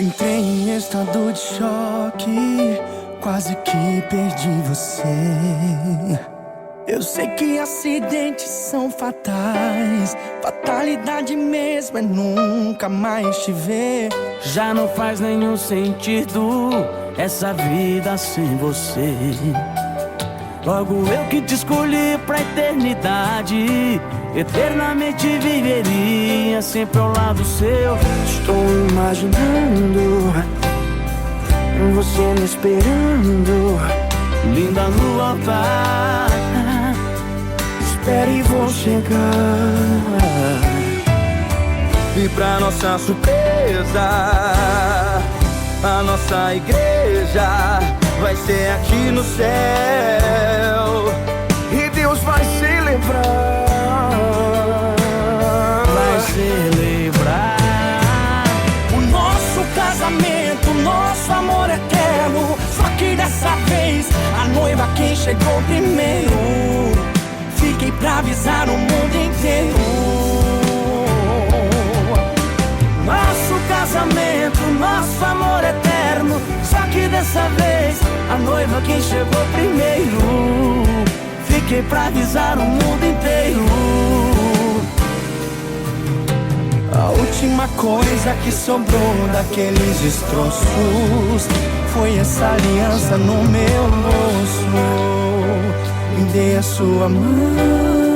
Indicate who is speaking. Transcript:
Speaker 1: Entrei em estado de choque, quase que perdi você. Eu sei que acidentes são fatais, fatalidade mesmo é nunca mais te ver.
Speaker 2: Já não faz nenhum sentido essa vida sem você. Logo eu que te escolhi pra eternidade, eternamente viveria sempre ao lado seu.
Speaker 1: Estou imaginando você me esperando,
Speaker 2: Linda no altar,
Speaker 1: espere e vou chegar.
Speaker 3: E pra nossa surpresa, a nossa igreja vai ser aqui no céu. E Deus vai celebrar,
Speaker 2: vai celebrar
Speaker 1: o nosso casamento, nosso amor eterno. Só que dessa vez a noiva quem chegou primeiro. Fiquei pra avisar o mundo inteiro.
Speaker 2: nosso casamento, nosso amor eterno. Só que dessa vez a noiva quem chegou primeiro. Fiquei pra avisar o mundo inteiro.
Speaker 1: A última coisa que sobrou daqueles destroços foi essa aliança no meu bolso. Me dê a sua mão.